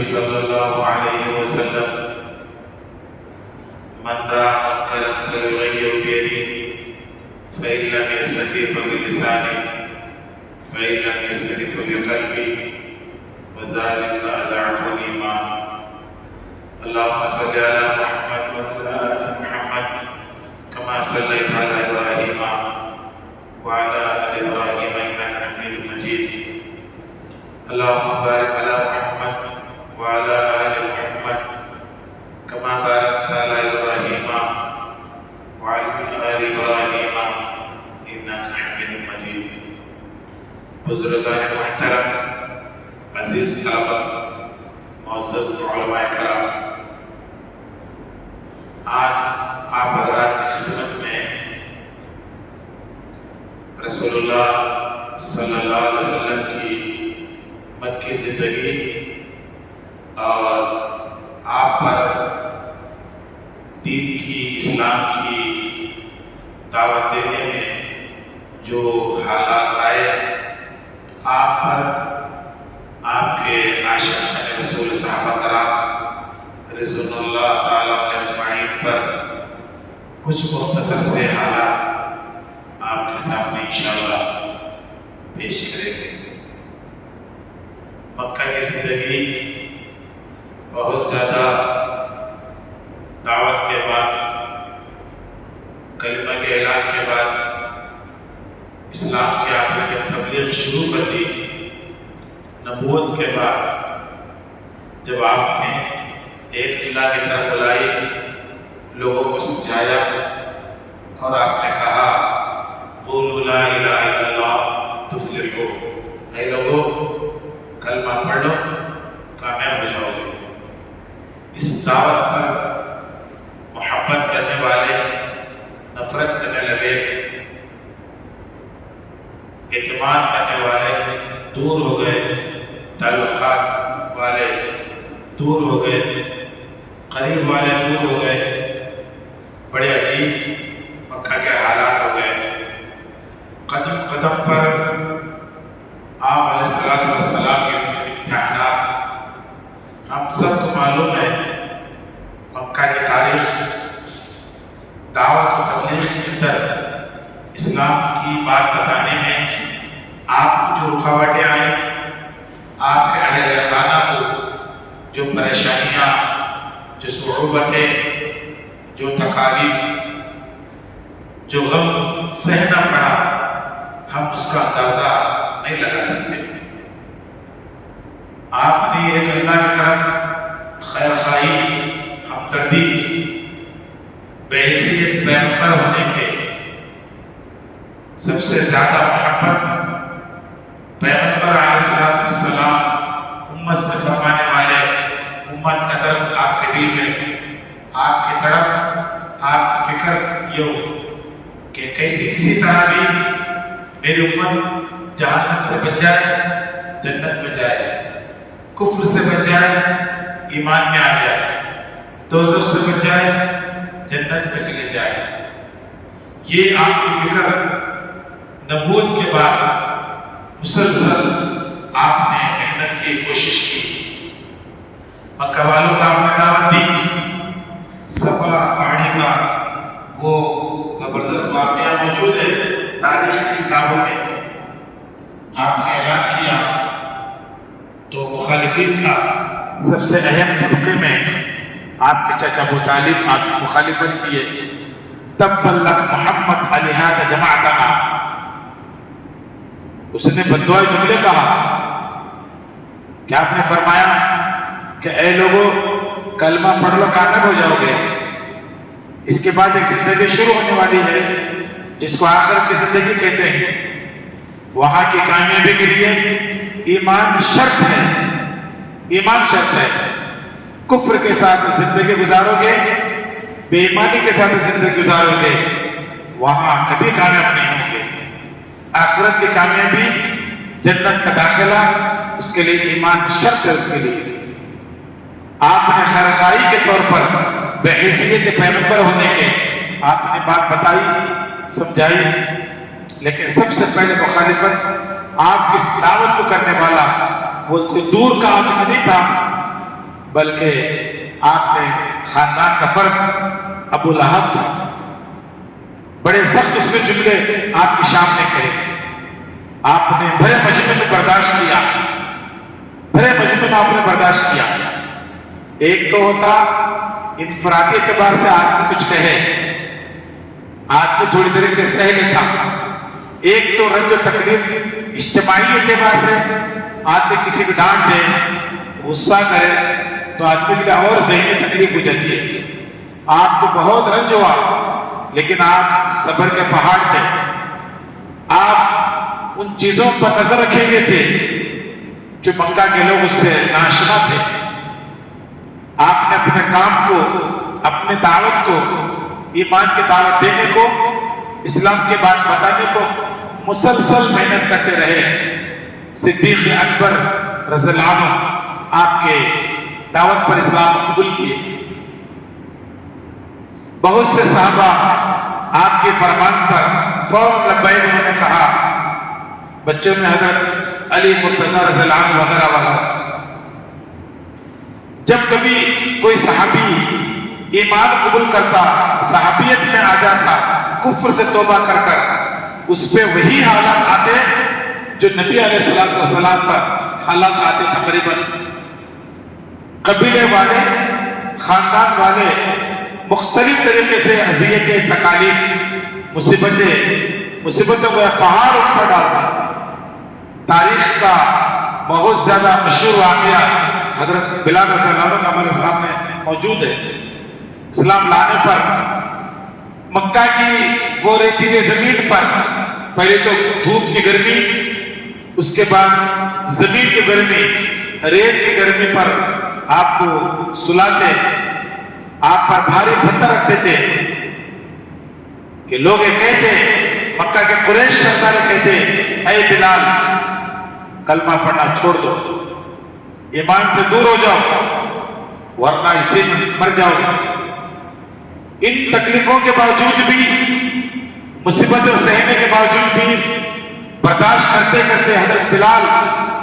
النبي صلى الله عليه وسلم من رأى منكرا فليغيره بيده فإن لم يستطع فبلسانه فإن لم يستطع فبقلبه وذلك أضعف الإيمان. اللهم صل على محمد وعلى آل محمد كما صليت على إبراهيم وعلى آل إبراهيم إنك حميد مجيد. اللهم بارك على محمد وعلى آل محمد كما باركت على إبراهيم وعلى آل إبراهيم إنك حميد مجيد. بزرگان محترم، عزیز طلبہ، معزز علماء کرام، آج آپ حضرات کی خدمت میں رسول اللہ صلی اللہ علیہ وسلم کی مکی زندگی اور آپ پر دین کی، اسلام کی دعوت دینے میں جو حالات آئے، آپ پر آپ کے عاشقان رسول صحابہ کرام رضوان اللہ تعالیٰ علیہ اجمعین پر کچھ مختصر سے حالات آپ کے سامنے انشاءاللہ پیش کریں گے. مکہ کی زندگی بہت زیادہ دعوت کے بعد، کلمہ کے اعلان کے بعد، اسلام کی آپ نے جب تبلیغ شروع کر دی، نبوت کے بعد جب آپ نے ایک اللہ کی طرف بلائی، لوگوں کو سمجھایا اور آپ نے کہا قولوا لا الہ الا اللہ تفلحوا، اے لوگوں کلمہ پڑھ لو کامیاب ہو جاؤ گے. اس دعوت پر محبت کرنے والے نفرت کرنے لگے، اعتماد کرنے والے دور ہو گئے، تعلقات والے دور ہو گئے، قریب والے دور ہو گئے. بڑے عجیب مکہ کے حالات ہو گئے. قدم قدم پر آپ علیہ السلام کے امتحانات. ہم سب کو معلوم ہے مکہ کی تاریخ، دعوت و تبلیغ کے اندر اسلام کی بات بتانے میں آپ کو جو رکاوٹیں آئیں، آپ کے اہل خانہ کو جو پریشانیاں، جو صعوبتیں، جو تکالیف، جو غم سہنا پڑا، ہم اس کا اندازہ نہیں لگا سکتے. آپ نے ایک اللہ کی طرف خیر خواہی، ہمدردی، بحیثیت پیغمبر ہونے کے سب سے زیادہ محبت پیغمبر علیہ السلام امت سے فرمانے والے، امت کا درد آپ کے دل میں، آپ کی طرف آپ کی فکر یہ ہو کہ کسی طرح بھی میری امت جہنم سے بچ جائے، جنت میں جائے، کفر سے بچ جائے، ایمان میں آ جائے، دوزخ سے بچ جائے، جنت میں چلے جائے. یہ آپ کی فکر نبوت کے بعد مسلسل آپ نے محنت کی، کوشش کی. مکہ والوں کا آپ نے دعوت دی. صفا پہاڑی کا وہ زبردست واقعہ موجود ہے تاریخ کی کتابوں میں. آپ نے اعلان کیا تو مخالفین کا سب سے اہم موقع میں آپ کے چچا ابو طالب آپ کی مخالفت کیے. تبت لک محمد لہذا جمعتنا، اس نے بددعائی جملے کہا کہ آپ نے فرمایا کہ اے لوگوں کلمہ پڑھ لو کامیاب ہو جاؤ گے. اس کے بعد ایک زندگی شروع ہونے والی ہے جس کو آخرت کی زندگی کہتے ہیں. وہاں کی کامیابی کے لیے ایمان شرط ہے، ایمان شرط ہے. کفر کے ساتھ زندگی گزارو گے، بے ایمانی کے ساتھ زندگی گزارو گے، وہاں کبھی کامیاب نہیں ہوں گے. آخرت کی کامیابی، جنت کا داخلہ، اس کے لیے ایمان شرط ہے. اس کے لیے آپ نے خیرخواہی کے طور پر بحیثیت پیغمبر ہونے کے آپ نے بات بتائی، سمجھائی، لیکن سب سے پہلے مخالفت آپ کی دعوت کو کرنے والا وہ کوئی دور کا آدمی نہیں تھا، بلکہ آپ نے خاندان کا فرد ابو لہب تھا، بڑے سخت اس میں جملے آپ کی شام نے کہے، آپ نے بھرے مجمع میں برداشت کیا، بھرے مجمع میں آپ نے برداشت کیا۔ ایک تو ہوتا انفرادی اعتبار سے آدمی کچھ کہے، آدمی تھوڑی دیر کے سہ لیتا، ایک تو رنج و تکلیف اجتماعی اعتبار سے آدمی کسی کو ڈانٹ دے، غصہ کرے تو آدمی کے لیے اور ذہنی تکلیف گزرتی ہے۔ آپ کو بہت رنج ہوا لیکن آپ صبر کے پہاڑ تھے، آپ ان چیزوں پر نظر رکھے ہوئے تھے جو مکہ کے لوگ اس سے ناشنا تھے۔ آپ نے اپنے کام کو، اپنے دعوت کو، ایمان کی دعوت دینے کو، اسلام کی بات بتانے کو مسلسل محنت کرتے رہے۔ صدیق اکبر رضی اللہ عنہ آپ کے دعوت پر اسلام قبول کیے، بہت سے صحابہ آپ کے فرمان پر فوراً لبیک انہوں نے کہا، بچوں میں حضرت علی مرتضی رضی اللہ عنہ وغیرہ وغیرہ۔ جب کبھی کوئی صحابی ایمان قبول کرتا، صحابیت میں آ جاتا، کفر سے توبہ کر کر، اس پہ وہی حالات آتے جو نبی علیہ السلام پر حالات آتے تقریباً۔ قبیلے والے، خاندان والے مختلف طریقے سے اذیتیں، تکالیف، مصیبتوں کو پہاڑ پر ڈالتا۔ تاریخ کا بہت زیادہ مشہور واقعہ حضرت بلال رضی اللہ عنہ ہمارے سامنے موجود ہے۔ اسلام لانے پر مکہ کی وہ ریتیلے زمین پر پہلے تو دھوپ کی گرمی، اس کے بعد زمین کی گرمی، ریت کی گرمی پر آپ کو سلاتے، آپ پر بھاری پتھر رکھتے تھے کہ لوگ یہ کہتے، مکہ کے قریش سردار کہتے، اے بلال کلمہ پڑھنا چھوڑ دو، ایمان سے دور ہو جاؤ ورنہ اسے مر جاؤ۔ ان تکلیفوں کے باوجود بھی، مصیبتوں سہنے کے باوجود بھی برداشت کرتے کرتے حضرت بلال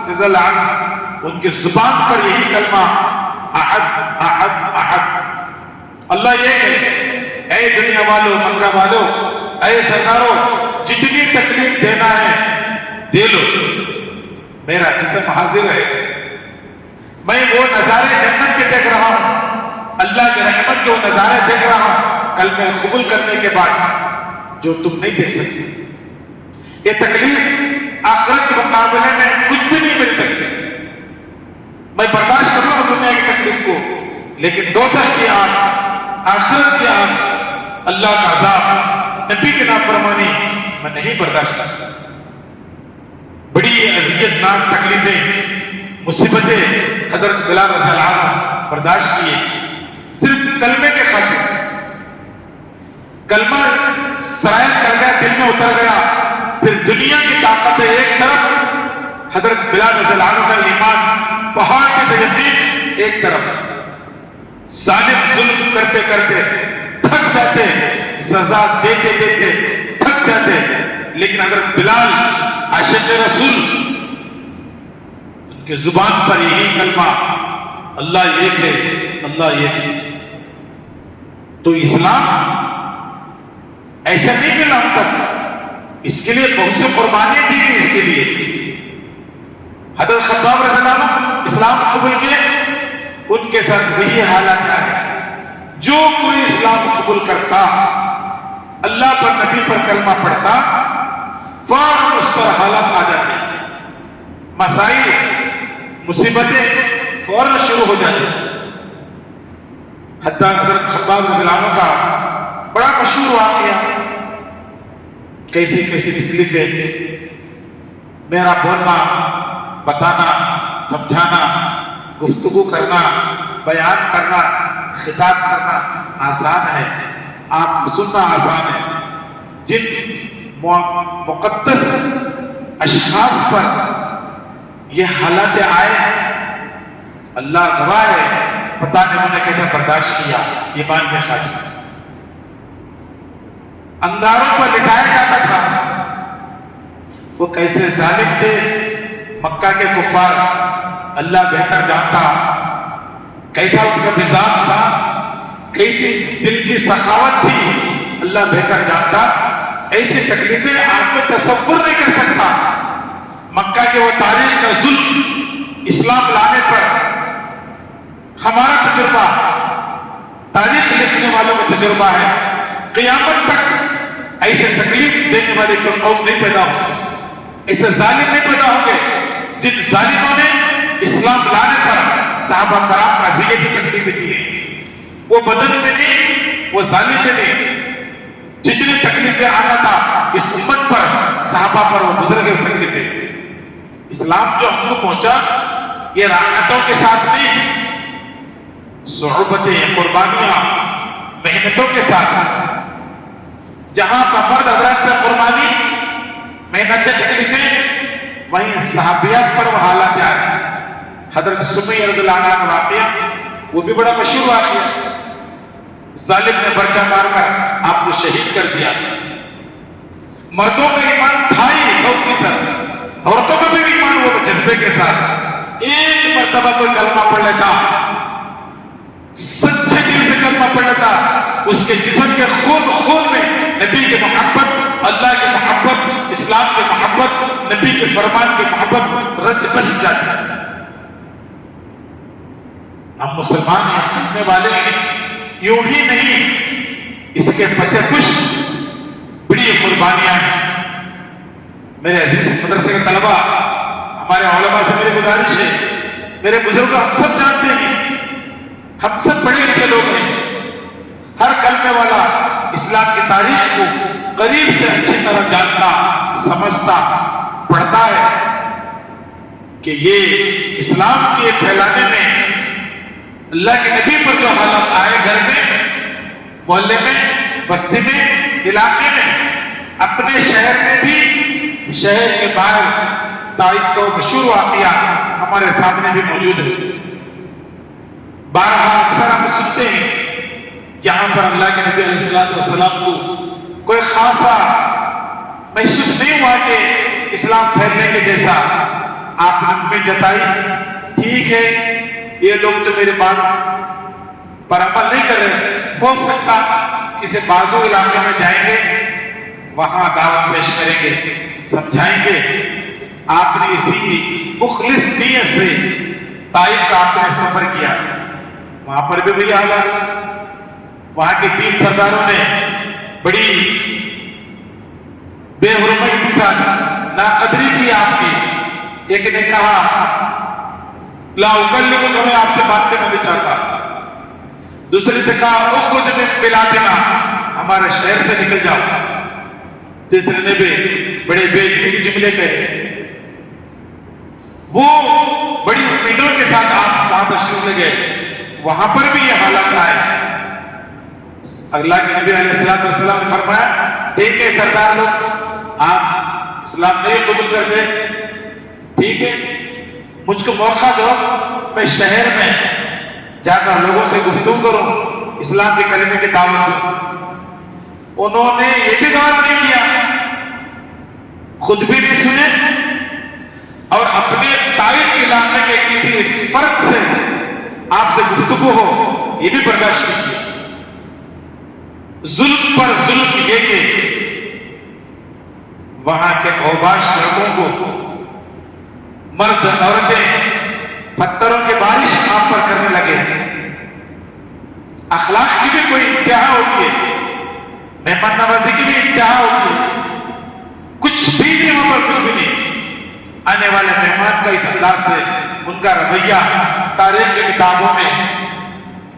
رضی اللہ عنہ ان کی زبان پر یہی کلمہ احد احد احد، اللہ یہ کہ اے دنیا والو، مکہ والو، اے سردارو، جتنی تکلیف دینا ہے دے لو، میرا جسم حاضر ہے، میں وہ نظارے جنت کے دیکھ رہا ہوں، اللہ کے رحمت کے وہ نظارے دیکھ رہا ہوں کلمہ قبول کرنے کے بعد جو تم نہیں دیکھ سکتے۔ یہ تکلیف آخرت کے مقابلے میں کچھ بھی نہیں مل سکتی۔ میں برداشت کروں گا دنیا کی تکلیف کو، لیکن دوزخ کی آگ، آخرت کی آگ، اللہ کا عذاب، نبی کی نافرمانی میں نہیں برداشت کر سکتا۔ بڑی اذیت ناک تکلیفیں، مصیبتیں حضرت بلال رضی اللہ عنہ برداشت کیے، صرف کلمے کے خاطر۔ کلمہ سرایت کر گیا، دل میں اتر گیا، پھر دنیا کی طاقت ایک طرف، حضرت بلال رضی اللہ عنہ کا ایمان پہاڑ کی یقین ایک طرف۔ ظالم ظلم کرتے کرتے تھک جاتے، سزا دیتے دیتے تھک جاتے، لیکن حضرت بلال عاشق رسول، ان کی زبان پر یہی کلمہ اللہ ایک ہے، اللہ ایک ہے۔ تو اسلام ایسا نہیں ملا ہم تک، اس کے لیے بہت سے قربانیاں دی گئی۔ اس کے لیے حضرت خباب رضی اللہ عنہ اسلام قبول کیے، ان کے ساتھ وہی حالات آئے۔ جو کوئی اسلام قبول کرتا، اللہ پر، نبی پر کلمہ پڑھتا، فوراً اس پر حالات آ جاتے، مسائل، مصیبتیں فوراً شروع ہو جاتی۔ حتیٰ حضرت خباب رضی اللہ عنہ کا بڑا مشہور واقعہ، کیسی کیسی تکلیفیں، میرا بولنا، بتانا، سمجھانا، گفتگو کرنا، بیان کرنا، خطاب کرنا آسان ہے، آپ کو سننا آسان ہے۔ جن مقدس اشخاص پر یہ حالات آئے، اللہ گواہ ہے، پتہ نہیں انہوں نے کیسا برداشت کیا ایمان میں خاطر۔ انداروں پر لٹایا جاتا تھا، وہ کیسے ظالم تھے، مکہ کے کفار اللہ بہتر جانتا، کیسا ان کا مزاج تھا، کیسی دل کی سخاوت تھی، اللہ بہتر جانتا۔ ایسی تکلیفیں آپ کو تصور نہیں کر سکتا۔ مکہ کے وہ تاریخ کا ظلم اسلام لانے پر ہمارا تجربہ، تاریخ لکھنے والوں کا تجربہ ہے، قیامت تک ایسے تکلیف دینے والے کوئی قوم نہیں پیدا ہوگی، ایسے ظالم نہیں پیدا ہوں گے جن ظالموں نے اسلام لانے پر صحابہ کرام کا اذیت کی تکلیفیں دی ہیں۔ وہ بدن میں نہیں، وہ ظالم میں نہیں، جتنی تکلیفیں آنا تھا اس امت پر، صحابہ پر وہ گزر گئے تکلیفیں۔ اسلام جو ہم کو پہنچا یہ راحتوں کے ساتھ نہیں، صعوبتیں، قربانیاں، محنتوں کے ساتھ۔ جہاں پر مرد حضرات پر قربانی، محنتیں، تکلیفیں، وہیں صحابیات پر وہ حالات آئے۔ حضرت سمیہ رضی اللہ عنہ کا واقعہ وہ بھی بڑا مشہور واقعہ، ظالم نے برچہ مار کر آپ کو شہید کر دیا۔ مردوں کا ایمان تھا ہی 100%، عورتوں کا بھی ایمان وہ جذبے کے ساتھ ایک مرتبہ کوئی کلمہ پڑھ لیتا، سچے دل سے کلمہ پڑھ لیتا، اس کے جسم کے خون میں نبی کی محبت، اللہ کی محبت، اسلام کی محبت، نبی کے فرمان کی محبت رچ بس جاتی۔ ہم مسلمان ہیں، کرنے والے ہیں، یوں ہی نہیں، اس کے پسے کچھ بڑی قربانیاں ہیں۔ میرے عزیز مدرسے کے طلبہ، ہمارے علماء سے میری گزارش ہے، میرے بزرگ ہم سب جانتے ہیں، ہم سب پڑھے لکھے لوگ ہیں، ہر کلمے والا اسلام کی تاریخ کو قریب سے اچھی طرح جانتا، سمجھتا، پڑھتا ہے کہ یہ اسلام کے پھیلانے میں اللہ کے نبی پر جو حالات آئے، گھر میں، محلے میں، بستی میں، علاقے میں، اپنے شہر میں بھی، شہر کے باہر طائف کا مشہور واقعہ ہمارے سامنے بھی موجود ہے۔ بارہا اکثر ہم سنتے ہیں، یہاں پر اللہ کے نبی علیہ السلام کو کوئی خاصا محسوس نہیں ہوا کہ اسلام پھیلنے کے جیسا۔ آپ نے امید جتائی، ٹھیک ہے یہ لوگ تو میرے بات پر عمل نہیں کر رہے، ہو سکتا کسی بازو علاقے میں جائیں گے، وہاں دعوت پیش کریں گے، سمجھائیں گے۔ آپ نے اسی مخلص نیت سے طائف کا آپ نے سفر کیا، وہاں پر بھی وہی حالات، وہاں کے 3 سرداروں نے بڑی بے حرمتی کے ساتھ ناقدری کی آپ کی۔ ایک نے کہا لا اکلمک، میں آپ سے بات کرنا نہیں چاہتا۔ دوسرے نے کہا اخرج من بلادنا، ہمارے شہر سے نکل جاؤ۔ تیسرے نے بھی بڑے بے ادبی کے جملے کہے۔ وہ بڑی امیدوں کے ساتھ آپ وہاں تشریف لے گئے، وہاں پر بھی یہ حالات آئے۔ اللہ کے نبی علیہ السلام نے فرمایا ٹھیک ہے سردار لوگ، آپ اسلام نہیں قبول کرتے، ٹھیک ہے مجھ کو موقع دو، میں شہر میں جا کر لوگوں سے گفتگو کروں، اسلام کے کلمے کی دعوت دوں۔ انہوں نے یہ بھی غور نہیں کیا، خود بھی نہیں سنے، اور اپنے طائف علاقے کے کسی فرد سے آپ سے گفتگو ہو یہ بھی برداشت نہیں کیا۔ ظلم پر ظلم یہ کہ وہاں کے اوباش لوگوں کو مرد عورتیں پتھروں کی بارش آپ پر کرنے لگے۔ اخلاق کی بھی کوئی انتہا ہوتی ہے، مہمان نوازی کی بھی انتہا ہوتی ہے، کچھ بھی نہیں وہاں پر، کچھ بھی نہیں۔ آنے والے مہمان کا اس انداز سے ان کا رویہ تاریخ کی کتابوں میں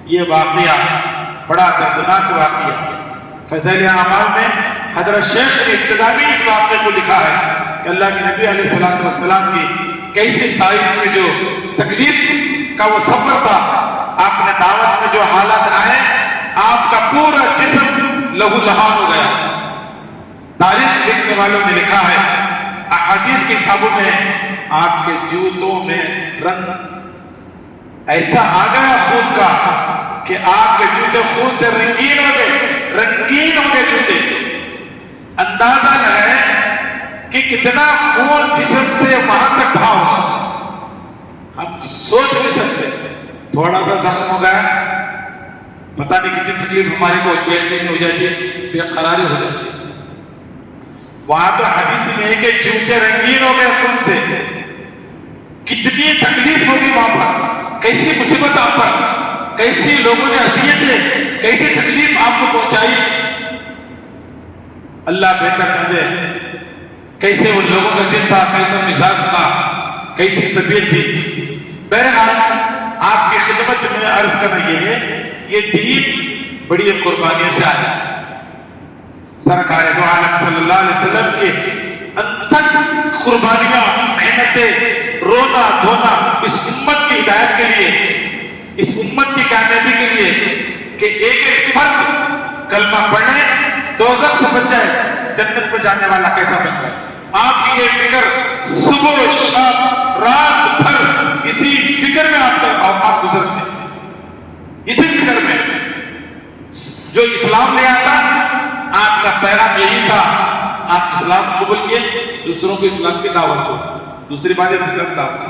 یہ واقعہ بڑا دردناک واقعہ۔ فضائل اعمال میں حضرت شیخ نے ابتدا میں اس واقعے کو لکھا ہے کہ اللہ کے نبی علیہ السلام کی کیسے طائف میں جو تکلیف کا وہ سفر تھا، آپ نے دعوت میں جو حالات آئے، آپ کا پورا جسم لہو لہان ہو گیا۔ تاریخ لکھنے والوں نے لکھا ہے، احادیث کی کتابوں میں آپ کے جوتوں میں رنگ ایسا آ گیا خون کا کہ آپ کے جوتے خون سے رنگین ہو گئے، رنگین ہو گئے جوتے۔ اندازہ لگائیں کہ کتنا خون جسم سے وہاں تک بہا ہوگا، ہم سوچ نہیں سکتے۔ تھوڑا سا زخم ہو گیا، پتہ نہیں کتنی تکلیف ہماری کو بے چینی ہو جاتی ہے، بے قراری ہو جاتی ہے۔ وہاں تو حدیث میں ہے کہ جوتے رنگین ہو گئے خون سے، کتنی تکلیف ہوگی وہاں پر، کیسی مصیبت آپ پر، کیسی لوگوں نے اذیتیں، کیسی تکلیف آپ کو پہنچائی، اللہ بہتر جانے کیسے ان لوگوں کا دل تھا، کیسا مزاج تھا، کیسی طبیعت تھی۔ بہرحال آپ کی خدمت میں عرض کرنا یہ ہے، یہ دین بڑی قربانیوں سے آیا۔ سرکار دو عالم صلی اللہ علیہ وسلم کے انتھک قربانیاں، محنتیں، رونا دھونا اس امت کی ہدایت کے لیے، اس امت کی کامیابی کے لیے کہ ایک ایک فرد کلمہ پڑھے دوزخ سے بچ جائے، جنت میں جانے والا کیسا بن جائے۔ آپ کی یہ فکر صبح و شام رات بھر اسی فکر میں آپ گزرتے ہیں، اسی فکر میں جو اسلام لے آتا آپ کا پیغام یہی تھا، آپ اسلام قبول کیے، دوسروں کو اسلام کی دعوت دو، دوسری بات ہے اسلام دعوت۔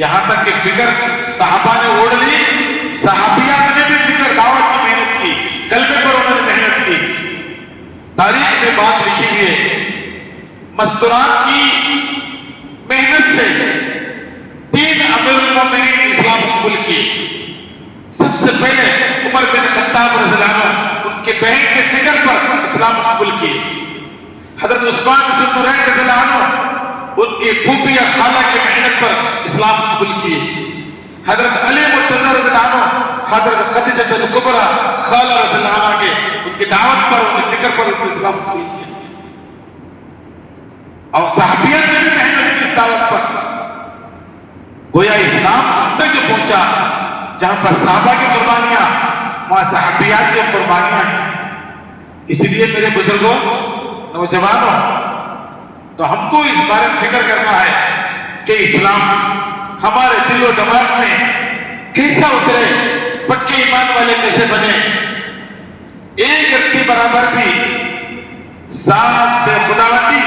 یہاں تک کہ فکر صحابہ نے اوڑھ لی، صحابیات نے بھی فکر دعوت کی محنت کی، کلمے پر انہوں نے محنت کی۔ تاریخ میں بات لکھی ہوئی ہے، مستورات کی محنت سے 3 امیر المومنین اسلام قبول کی۔ سب سے پہلے عمر بن خطاب رضی اللہ عنہ ان کے بہن کے فکر پر اسلام قبول کی۔ حضرت عثمان بن ذوالنورین رضی اللہ عنہ ان کی پھوپھی یا خالہ کی محنت پر اسلام قبول کی۔ حضرت علی مرتضی رضی اللہ عنہ حضرت خدیجہ الکبریٰ خالہ رضی اللہ عنہ کے ان کی دعوت پر، ان کے فکر پر ان اسلام قبول کیا۔ اور صحابیات نے بھی محنت کی اس دعوت پر، گویا اسلام ہم تک جو پہنچا جہاں پر صحابہ کی قربانیاں وہاں صحابیات کی قربانیاں ہیں۔ اس لیے میرے بزرگوں، نوجوانوں، تو ہم کو اس بارے میں فکر کرنا ہے کہ اسلام ہمارے دل و دماغ میں کیسا اترے، پکے ایمان والے کیسے بنے۔ ایک رتی برابر بھی ذات خداوندی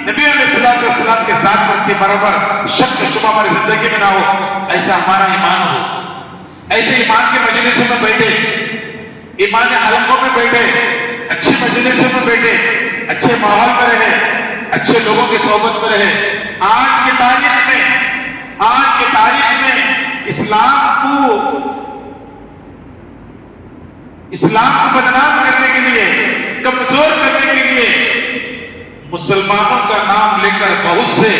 نبی علیہ السلام کے ساتھ رتی برابر شک شبہ ہماری زندگی میں نہ ہو، ایسا ہمارا ایمان ہو۔ ایسے ایمان کے مجلسوں میں بیٹھے، ایمان حلقوں میں بیٹھے، اچھی مجلسوں میں بیٹھے، اچھے ماحول میں رہے، اچھے لوگوں کی صحبت میں رہے۔ آج کی تاریخ میں اسلام کو بدنام کرنے کے لیے، کمزور کرنے کے لیے مسلمانوں کا نام لے کر بہت سے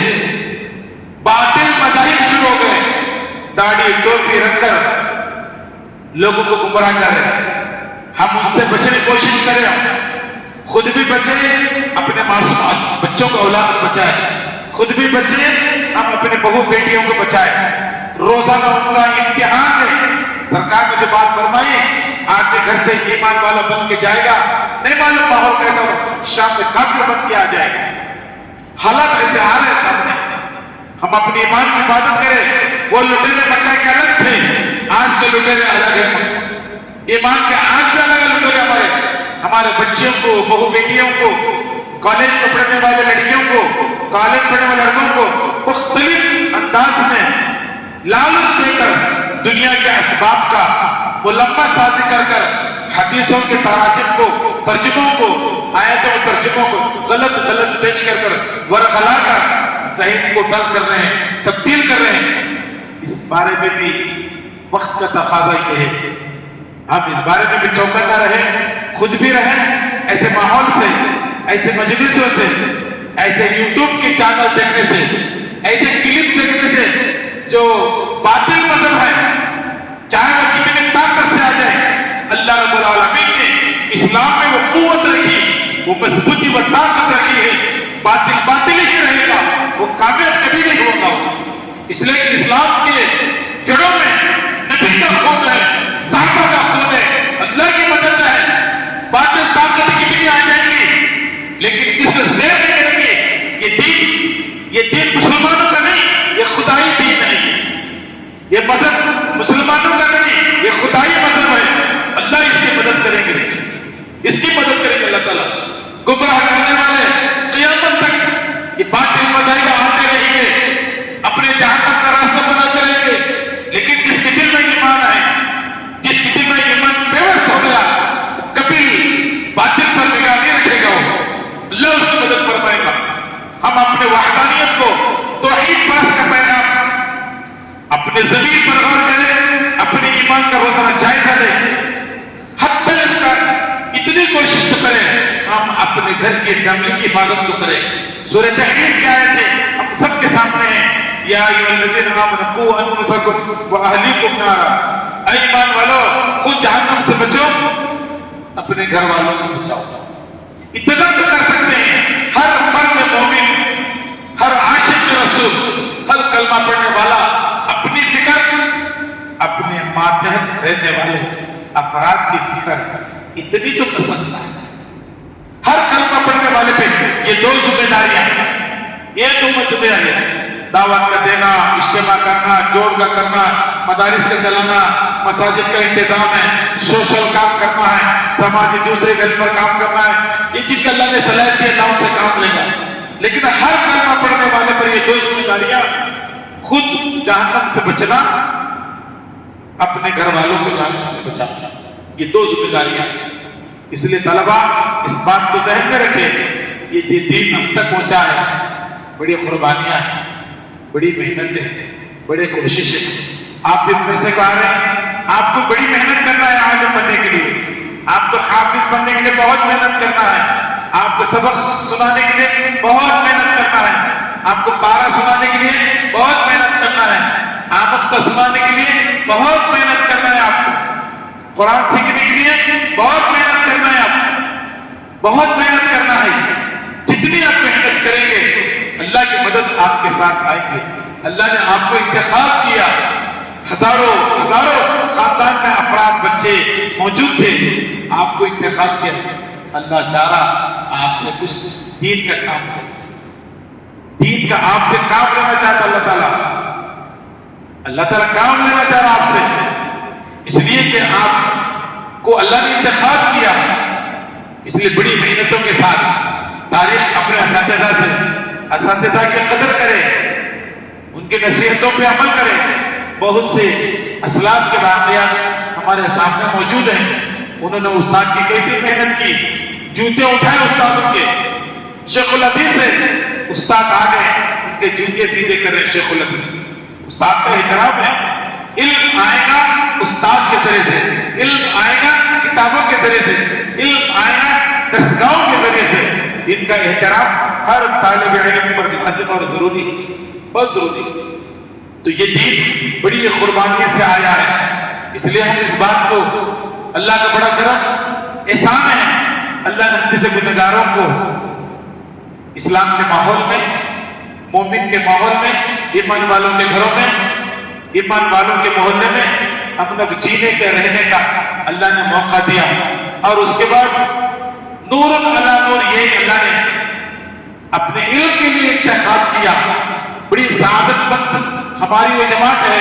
باطل مذاہب شروع ہو گئے، داڑھی ٹوپی رکھ کر لوگوں کو گمراہ کر رہے ہیں۔ ہم ان سے بچنے کی کوشش کریں، خود بھی بچیں، اپنے معصوم بچوں کو اولاد کو بچائیں، خود بھی بچیں، ہم اپنے بہو بیٹیوں کو بچائیں۔ روزانہ ان کا امتحان ہے۔ سرکار نے جو بات فرمائی، آپ کے گھر سے ایمان والا بن کے جائے گا، نہیں معلوم ماحول کیسا ہو، شام میں کافر بن کے آ جائے گا۔ حالات ایسے آ رہے ہیں سامنے، ہم اپنی ایمان کی عبادت کریں۔ وہ لٹیرے مکہ کے الگ تھے، آج کے لٹیرے الگ ہیں۔ ایمان کے آج بھی الگ لٹیرے ہمارے بچوں کو، بہو بیٹیوں کو، کالج میں پڑھنے والے لڑکیوں کو، کالج پڑھنے والے لڑکوں کو مختلف انداز میں لالچ دے کر دنیا کے اسباب کا ملمہ سازی کر حدیثوں کے تراجم کو، ترجموں کو، آیتوں کے ترجموں کو غلط پیش کر ورغلا کر ذہن کو ڈل کر رہے ہیں، تبدیل کر رہے ہیں۔ اس بارے میں بھی وقت کا تقاضا یہ ہے، ہم اس بارے میں بھی چوکنا رہیں، خود بھی رہیں۔ ایسے ماحول سے، ایسے مجلسوں سے، ایسے یوٹیوب کے چینل دیکھنے سے، ایسے کلپ دیکھنے سے جو باطل مذہب ہے، چاہے وہ کتنی طاقت سے آ جائے، اللہ رب العالمین نے اسلام میں وہ قوت رکھی، وہ مضبوطی و طاقت رکھی ہے۔ باطل ہی رہے گا، وہ کامیاب کبھی نہیں ہوگا۔ اس لیے کہ اسلام کے جڑوں میں نبی کا خون ہے، صحابہ کا خون ہے، اللہ کی مدد ہے۔ باطل طاقت کتنی آ جائیں گی، لیکن کس کو زیر نہیں کریں گے۔ یہ دین مسلمانوں کا نہیں، یہ خدائی دین نہیں، یہ مذہب مسلمانوں کا نہیں، یہ خدائی مذہب ہے۔ اللہ اس کی مدد کریں گے، اس کی مدد کریں گے اللہ تعالیٰ۔ گمراہ کرنے والے قیامت تک یہ باطل مذاہب آتے رہیں گے، اپنے جہنم کا راستہ بناتے رہیں گے۔ اپنے ضمیر پر غور کرے، اپنے ایمان کا روزانہ جائزہ لے، حتی اتنی کوشش تو کریں ہم اپنے گھر کی فیملی کی حفاظت تو کریں۔ سورہ تحریم کی آیت ہے ہم سب کے سامنے ہے، یا ایھا الذین آمنوا قوا انفسکم واہلیکم نارا، اے ایمان والو خود جہنم سے بچو، اپنے گھر والوں کو بچاؤ۔ اتنا تو کر سکتے ہیں، ہر فرد مومن، ہر عاشق رسول، ہر کلمہ پڑھنے والا اپنی فکر، اپنے ماتحت رہنے والے افراد کی فکر اتنی تو کر سکتا ہے۔ ہر کلمہ پڑھنے والے پہ یہ دو ذمہ داریاں، یہ دو ذمہ داریاں، دعوت کا دینا، اجتماع کرنا، جوڑ کا کرنا، مدارس کا چلانا، مساجد کا انتظام ہے، سوشل کام کرنا ہے، سماجی دوسرے گھر پر کام کرنا ہے، یہ جن کا اللہ نے صلاحیت دی اللہ سے کام لے گا۔ لیکن ہر کلمہ پڑھنے والے پر یہ دو ذمہ داریاں، خود جہنم سے بچنا، اپنے گھر والوں کو جہنم سے بچانا، یہ دو ذمہ داریاں۔ اس لیے طلبہ اس بات کو ذہن میں رکھے، یہ دین ہم تک پہنچا ہے، بڑی قربانیاں ہیں، بڑی محنتیں ہیں، بڑے کوششیں ہیں۔ آپ بھی میرے سے کہا رہے ہیں آپ کو بڑی محنت کرنا ہے عالم بننے کے لیے، آپ کو حافظ بننے کے لیے بہت محنت کرنا ہے، آپ کو سبق سنانے کے لیے بہت محنت کرنا ہے، آپ کو پارہ سنانے کے لیے بہت محنت کرنا ہے، آمختہ سنانے کے لیے بہت محنت کرنا ہے، آپ کو قرآن سیکھنے کے لیے بہت محنت کرنا ہے، آپ کو بہت محنت کرنا ہے۔ جتنی آپ محنت کریں گے اللہ کی مدد آپ کے ساتھ آئے گی۔ اللہ نے آپ کو انتخاب کیا، ہزاروں خاندان میں افراد بچے موجود تھے، آپ کو انتخاب کیا، اللہ چاہ رہا آپ سے کچھ دین کا کام کرے، دین کا آپ سے کام لینا چاہتا اللہ تعالیٰ کام لینا چاہ رہا آپ سے، اس لیے کہ آپ کو اللہ نے انتخاب کیا، اس لیے بڑی محنتوں کے ساتھ تاریخ اپنے اساتذہ کی قدر کرے، ان کے نصیحتوں پہ عمل کرے۔ بہت سے اسلاف کے واقعات ہمارے سامنے موجود ہیں، انہوں نے استاد کی کیسی محنت کی، جوتے اٹھائے استادوں کے، شیخ الحدیث سے استاد آ گئے ان کے جوتے سیدھے کر رہے، شیخ الحدیث استاد کا احترام ہے۔ علم آئے گا استاد کے ذریعے سے، علم آئے گا کتابوں کے ذریعے سے، علم آئے گا درسگاہوں کے ذریعے سے، ان کا احترام ہر طالب علم پر لازم اور ضروری، بہت ضروری۔ تو یہ دین بڑی قربانی سے آیا ہے، اس لیے ہم اس بات کو، اللہ کا بڑا کرم احسان ہے، اللہ نے جیسے گنہگاروں کو اسلام کے ماحول میں، مومن کے ماحول میں، ایمان والوں کے گھروں میں، ایمان والوں کے محلے میں ہم لوگ جینے کے رہنے کا اللہ نے موقع دیا۔ اور اس کے بعد نور علی نور، یہ اللہ نے اپنے علم کے لیے انتخاب کیا۔ بڑی سعادت مند ہماری وہ جماعت ہے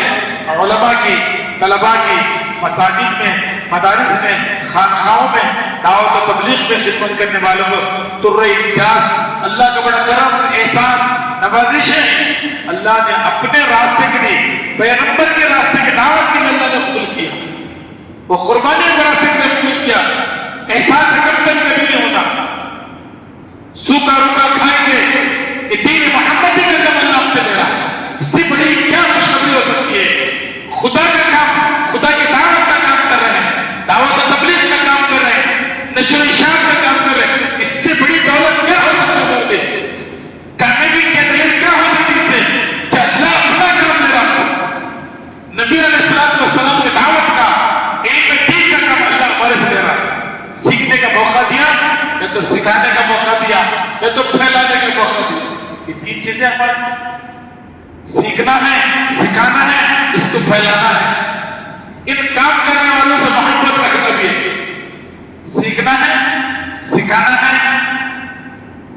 علماء کی، طلباء کی، مساجد میں، مدارس میں، خانقاہوں میں، دعوت و تبلیغ میں خدمت کرنے والوں کو طر امتیاز، اللہ کا بڑا کرم، احسان، نوازش ہے۔ اللہ نے اپنے راستے کے لیے، پیغمبر کے راستے کی دعوت کے لیے اللہ نے قبول کیا، وہ قربانی کے راستے کے لیے قبول کیا۔ احساس کب تک کبھی نہیں ہونا، سوکھا روکھا کھائیں گے، یہ دین محمدی کا کام اللہ ہم سے لے رہا ہے، اس سے بڑی کیا خوشخبری ہو سکتی ہے؟ خدا کا کام، خدا کی دعوت کا کام کر رہے ہیں، دعوت و تبلیغ کا کام کر رہے ہیں، نشر و اشاعت کا کام کر رہے ہیں، اس سے بڑی دولت کیا ہو سکتی ہے؟ کامیابی کے دلیل کیا ہو سکتی ہے؟ کہ اللہ اپنا کام لے رہا ہے، نبی علیہ السلام کی دعوت کا، علم دین کا کام اللہ ہمارے سے لے رہا ہے۔ سیکھنے کا موقع دیا، یا تو سکھانے کا موقع دیا، یا تو پھیلانے کا موقع دیا۔ یہ تین چیزیں ہمارے سیکھنا ہے، سکھانا ہے، اس کو پھیلانا ہے۔ ان کام کرنے والوں سے محبت رکھنا بھی ہے، سیکھنا ہے، سکھانا ہے،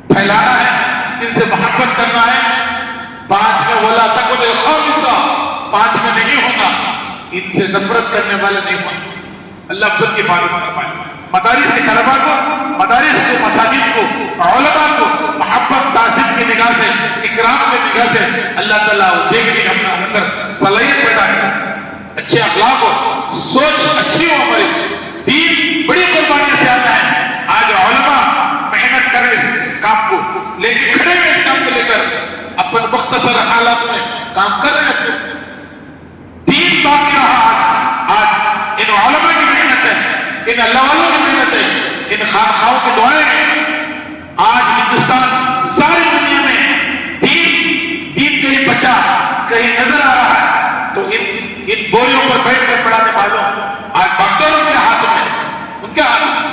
پھیلانا ہے، ان سے محبت کرنا ہے۔ پانچ میں ولا تکن الخامسہ، پانچ میں نہیں ہونا، ان سے نفرت کرنے والے نہیں ہونا۔ اللہ سب کی حفاظت فرمائے۔ مدارس کے طلباء کو، مدارس کو، مساجد کو، علماء کو محبت تعظیم کی نگاہ سے، اکرام کی نگاہ سے اللہ تعالیٰ دیکھنے کا اپنا اندر صلاحیت پیدا کرے، اچھے اخلاق ہو، سوچ اچھی ہو ہماری۔ دین بڑی قربانی سے آتا ہے۔ آج علماء محنت کر رہے اس کام کو لے کے کھڑے ہیں، اس کام کو لے کر اپنے مختصر حالات میں کام کر رہے ہیں، ان اللہ والوں کی محنتیں، ان خانخواہوں کی دعائیں، آج ہندوستان ساری دنیا میں دین کہیں بچا کہیں نظر آ رہا ہے، تو ان بوریوں پر بیٹھ کر پڑھانے والوں آج ڈاکٹروں کے ہاتھ میں، ان کے ہاتھ میں،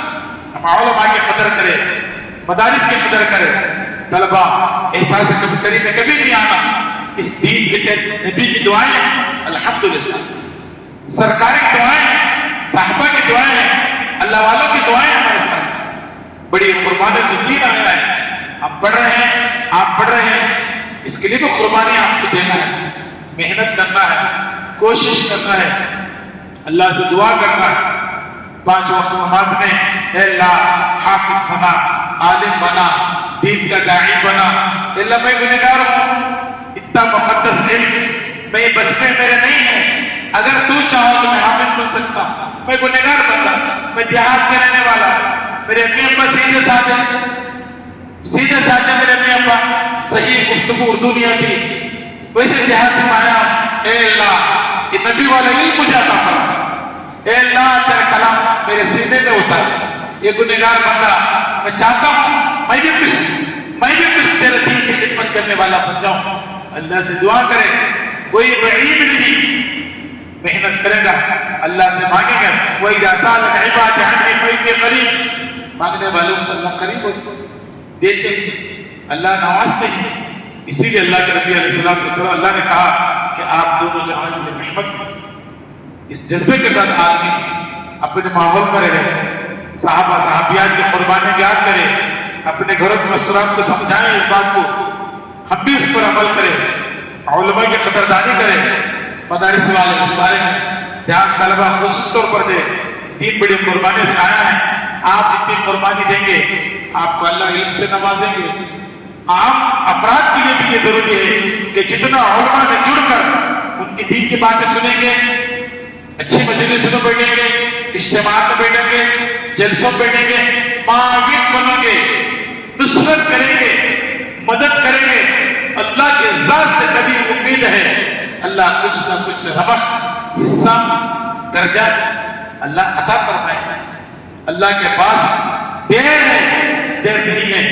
ہم علماء کی قدر کریں، مدارس کی قدر کریں، طلبہ احساس کبھی میں کبھی نہیں آنا، اس دین کے تحت نبی کی دعائیں الحمدللہ، سرکار کی دعائیں، صحابہ کی دعائیں، اللہ والوں کی دعائیں ہمارے ساتھ، بڑی قربانی سے دین آیا ہے، ہم پڑھ رہے ہیں، آپ پڑھ رہے ہیں، اس کے لیے بھی قربانی آپ کو دینا ہے، محنت کرنا ہے، کوشش کرنا ہے، اللہ سے دعا کرنا ہے، 5 وقت نماز میں اے اللہ حافظ بنا، عالم بنا، دین کا داعی بنا، اے اللہ میں گنہگار ہوں، اتنا مقدس علم میں بس میں میرے نہیں ہے، اگر تو چاہو تو میں حافظ بن سکتا ہوں، میں گنہگار بنتا، میں دیہات میں رہنے والا، میرے امی ابا سیدھے سادھے میرے امی ابا، صحیح گفتگو اردو نہیں آتی، ویسے دیہات سے آیا، اے اللہ یہ نبی والا علم مجھے عطا فرما، اے اللہ تیرا کلام میرے سینے میں ہوتا ہے، یہ گنہگار بندہ میں چاہتا ہوں میں بھی کچھ تیرے دین کی خدمت کرنے والا بن جاؤں، اللہ سے دعا کرے، کوئی بعید نہیں، محنت کرے گا، اللہ سے مانگے گا، وَإِذَا سَأَلَكَ عِبَادِي عَنِّي فَإِنِّي قَرِيبٌ، مانگنے والوں سے اللہ قریب ہوتے دیتے ہیں، اللہ نوازتے ہیں، اسی لیے اللہ کے نبی علیہ السلام اللہ نے کہا کہ آپ دونوں جہان میں رحمت، اس جذبے کے ساتھ آدمی اپنے ماحول میں رہے، صحابہ صحابیات کی قربانی یاد کرے، اپنے گھروں کے مستورات کو سمجھائیں اس بات کو، ہم بھی اس پر عمل کریں، علماء کی قدردانی کریں، مدارس والے اس بارے میں دھیان طلبہ خصوص طور پر دے، دین بڑی قربانی سے آیا ہے، آپ جتنی قربانی دیں گے آپ کو اللہ علم سے نوازیں گے، عام افراد کے لیے بھی یہ ضروری ہے کہ جتنا علماء سے جڑ کر ان کی دین کی باتیں سنیں گے، اچھی مجلسوں میں بیٹھیں گے، اجتماعات میں بیٹھیں گے، جلسوں میں بیٹھیں گے، معاون بنیں گے، نصرت کریں گے، مدد کریں گے، اللہ کے ذات سے کبھی امید ہے اللہ کچھ نہ کچھ رحمت حصہ درجہ اللہ عطا فرمائے گا، اللہ کے پاس دیر ہے، دیر نہیں ہے،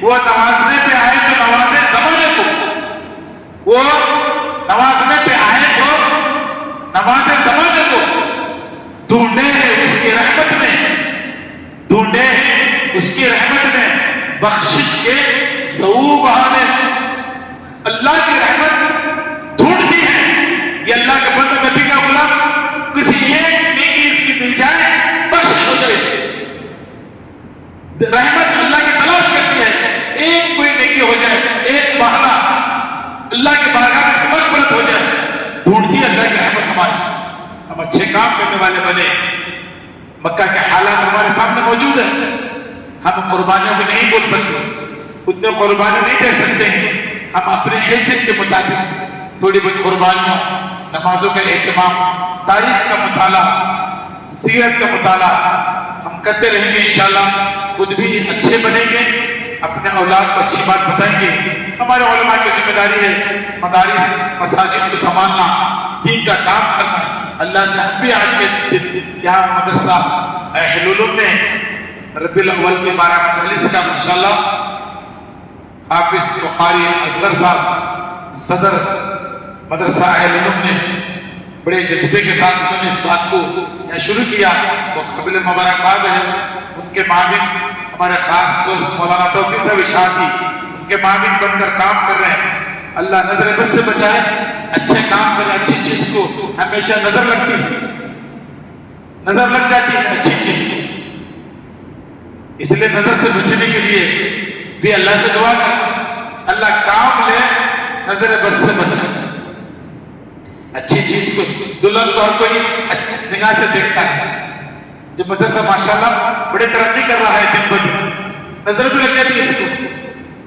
وہ نوازنے پہ آئے تو نوازے زمانے کو، وہ نوازنے پہ آئے تو نوازے زمانے کو، ڈھونڈے ہیں اس کی رحمت میں، ڈھونڈے ہیں اس کی رحمت میں، بخشش کے سعو بہانے، اللہ کی رحمت ڈھونڈتی ہے، یہ اللہ کے بندہ نبی کا غلام کسی ایک نیکی اس کی مل جائے بخشش ہو جائے، رحمت اللہ کی تلاش کرتی ہے، ایک کوئی نیکی ہو جائے، ایک بہانہ اللہ کے بارگاہ میں سے مغفرت ہو جائے، ڈھونڈتی ہے اللہ کی رحمت ہماری، ہم اچھے کام کرنے والے بنے، مکہ کے حالات ہمارے سامنے موجود ہیں، ہم قربانیوں کو نہیں بول سکتے، اتنے قربانی نہیں دے سکتے ہیں، ہم اپنے حیثیت کے مطابق تھوڑی بہت قربانیوں، نمازوں کا اہتمام، تاریخ کا مطالعہ، سیرت کا مطالعہ ہم کرتے رہیں گے، انشاءاللہ خود بھی اچھے بنیں گے، اپنے اولاد کو اچھی بات بتائیں گے، ہمارے علماء کی ذمہ داری ہے مدارس مساجد کو سنبھالنا، دین کا کام کرنا، اللہ سے ہم بھی آج کے دن یہاں مدرسہ حلولم میں ربیع الاول کے 12 مجلس کا انشاءاللہ حافظ بخاری اصغر صاحب صدر مدرسہ حلولم نے بڑے جذبے کے ساتھ انہوں نے اس بات کو یہاں شروع کیا، وہ قابل مبارکباد ہے، ان کے معاون ہمارے خاص دوست مولانا توفیق صاحب اشاعتی ان کے معاون بن کر کام کر رہے ہیں، اللہ نظر بد سے بچائے، اچھے کام کریں، اچھی چیز کو ہمیشہ نظر لگتی ہے، نظر لگ جاتی ہے اچھی چیز کو، اس لیے نظر سے بچنے کے لیے بھی اللہ سے دعا کریں، اللہ کام لے نظر بد سے بچائے، اچھی چیز کو دلہن کو ہر کوئی نگاہ سے دیکھتا ہے، جب مدرسہ ماشاءاللہ بڑے ترقی کر رہا ہے دن بدن، نظر بھی لگ جاتی ہے اس کو،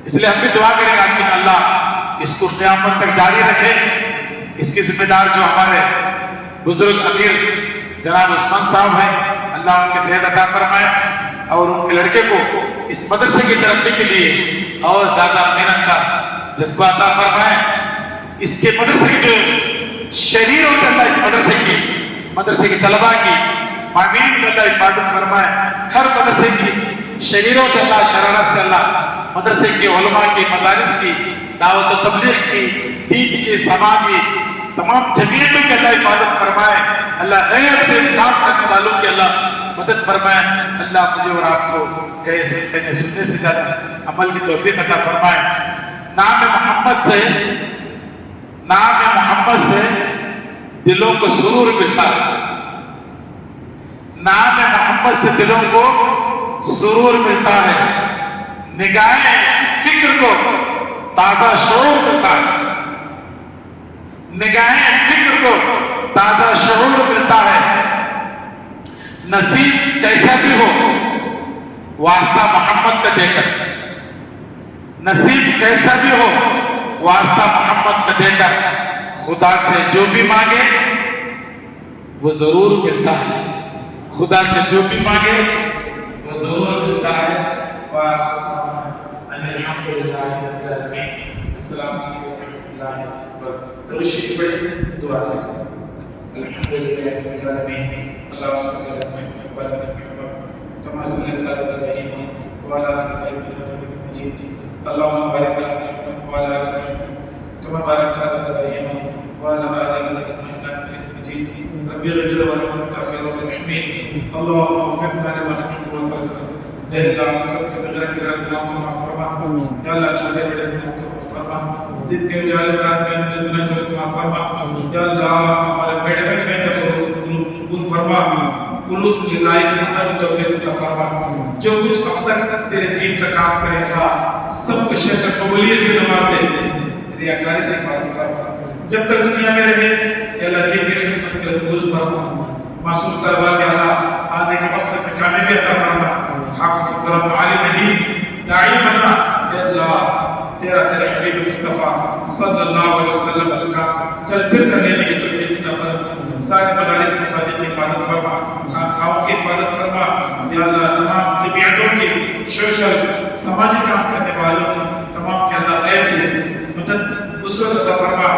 اس لیے ہم بھی دعا کریں آج کہ اللہ اس کو قیامت تک جاری رکھے، اس کے ذمہ دار جو ہمارے بزرگ امیر جناب عثمان صاحب ہیں، اللہ ان کے صحت عطا فرمائے اور ان کے لڑکے کو اس مدرسے کی ترقی کے لیے اور زیادہ محنت کا جذبہ عطا فرمائے، اس کے مدرسے کے جو شہریوں سے اللہ اس مدرسے کی طلباء کی معاملین کی اللہ حفاظت فرمائے، ہر مدرسے کی شریروں سے اللہ، شرارت سے اللہ، مدرسے کی علماء کی، مدارس کی، دعوت و تبلیغ کی، دین کی، سماج کی تمام جمعیتوں کی اللہ حفاظت فرمائے، اللہ غیب سے کام کرنے والوں کی اللہ مدد فرمائے، اللہ مجھے اور آپ کو کہے سننے سے زیادہ عمل کی توفیق عطا فرمائے۔ نام محمد سے دلوں کو سرور ملتا ہے، نام محمد سے دلوں کو سرور ملتا ہے، نگاہیں فکر کو تازہ شعور ملتا ہے، نگاہیں فکر کو تازہ شعور ملتا ہے۔ نصیب کیسا بھی ہو واسطہ محمد کا دے کر، نصیب کیسا بھی ہو واسطہ محمد کا دے کر، خدا سے جو بھی مانگے وہ ضرور ملتا ہے، خدا سے جو بھی مانگے وہ ضرور ملتا ہے۔ الحمدللہ رب العالمین، السلام علیکم ورحمۃ اللہ وبرکاتہ۔ درود شریف پڑھیں، دعا کریں۔ الحمدللہ رب العالمین، اللهم صل على محمد وعلى ال محمد كما صليت على ابراهيم وعلى ال ابراهيم انك حميد مجيد، اللهم بارك على محمد وعلى ال محمد كما باركت على ابراهيم وعلى ال ابراهيم انك حميد مجيد، رب اغفر وارحم وانت خير الراحمين، اللهم وفقنا لما تحب وترضى، اے اللہ سب سے سجدہ کی گناہوں کو معاف فرما، یا اللہ چھوٹے بڑے گناہوں کو معاف فرما، دن کے اجالے رات میں ہمیں گناہ سے معاف فرما، یا اللہ ہمارے بیٹے بیٹے میں قبول فرما، خلوص للہ کی توفیق عطا فرما، جو کچھ اب تک تیرے دین کا کام کرے اللہ سب کو شرف قبولیت سے نواز دے، ریاکاری سے حفاظت فرما، جب تک دنیا میں رہے یا اللہ دین کی خدمت کے قبول فرما، معصوم طلباء کے اللہ آنے کے مقصد میں کامیابی عطا فرما، حافظ قرآن عالم دین داعی بنا، یا اللہ تیرا حبیب مصطفیٰ صلی اللہ علیہ وسلم کا چل پھر کر لینے کی توفیق عطا فرما، سارے مدارس مساجد کی حفاظت فرما، خانقاہوں کی حفاظت فرما، یا اللہ تمام جمعیتوں کی سوشل سماجی کام کرنے والوں کی تمام کے اللہ غیب سے مدد نصرت عطا فرما،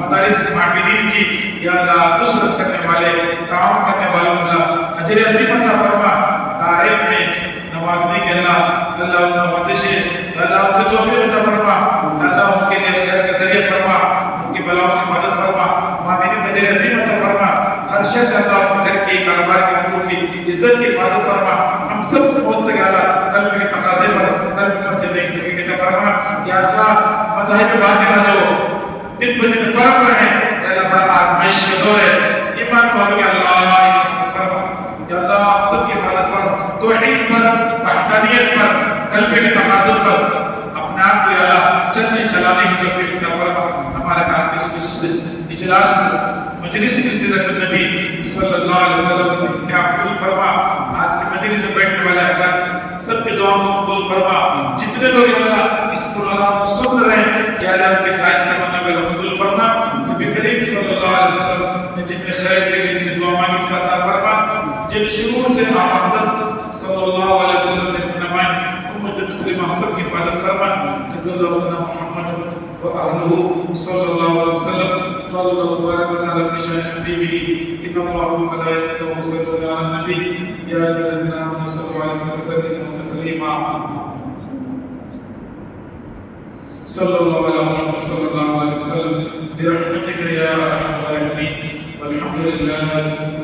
مدارس کے معاملین کی یا اللہ نصرت کرنے والے تعاون کرنے والوں اللہ اجر عظیم عطا فرما، دارین میں نوازنے کے اللہ نوازشیں اللہ ان کی توفیق عطا فرما، اللہ ان کے لیے خیر کا ذریعہ فرما، ان کی بلاؤں سے مدد فرما، معاملین کا اجر عظیم عطا فرما، ہر شخص اللہ اپنے گھر کی کاروبار کے حقوق کی عزت کی حفاظت فرما، ہم سب کو موت تک اللہ قلب کے تقاضے پر قلب پر چلنے کی توفیق عطا فرما، یا اللہ مذاہب باطلہ جو دن بدن پرپ رہے ہیں، یا اللہ بڑا آزمائش کا دور ہے، ایمان والوں کے اللہ فرما، یا اللہ سب کی حفاظت فرما، توحید پر، وحدانیت پر، قلب کے تقاضوں پر اپنے آپ کو یا اللہ چلنے چلانے کی توفیق عطا فرما، ہمارے پاس کے خصوص اجلاس میں مجلس کی سیرت النبی صلی اللہ علیہ وسلم کو انتہا قبول فرما، آج کے مجلس میں بیٹھنے والے حضرات سب کے دعاؤں کو قبول فرما، جتنے لوگ یا اللہ اس پروگرام کو سن رہے ہیں یا اللہ ان کے جائز تمنا میں قبول فرما، نبی کریم صلی اللہ علیہ وسلم نے جتنے خیر کے لیے ان سے دعا مانگی عطا فرما، جن شروع سے اقدس صلی اللہ علیہ وسلم نے فرمایا امت مسلمہ ہم سب کی حفاظت فرما، جزا اللہ محمد وأهله صلى الله عليه وسلم، قال الله تبارك وتعالى في شأن حبيبه إن الله وملائكته يصلون على النبي يا أيها الذين آمنوا صلوا عليه وسلموا تسليما، صلى الله على محمد صلى الله عليه وسلم برحمتك يا أرحم الراحمين، والحمد لله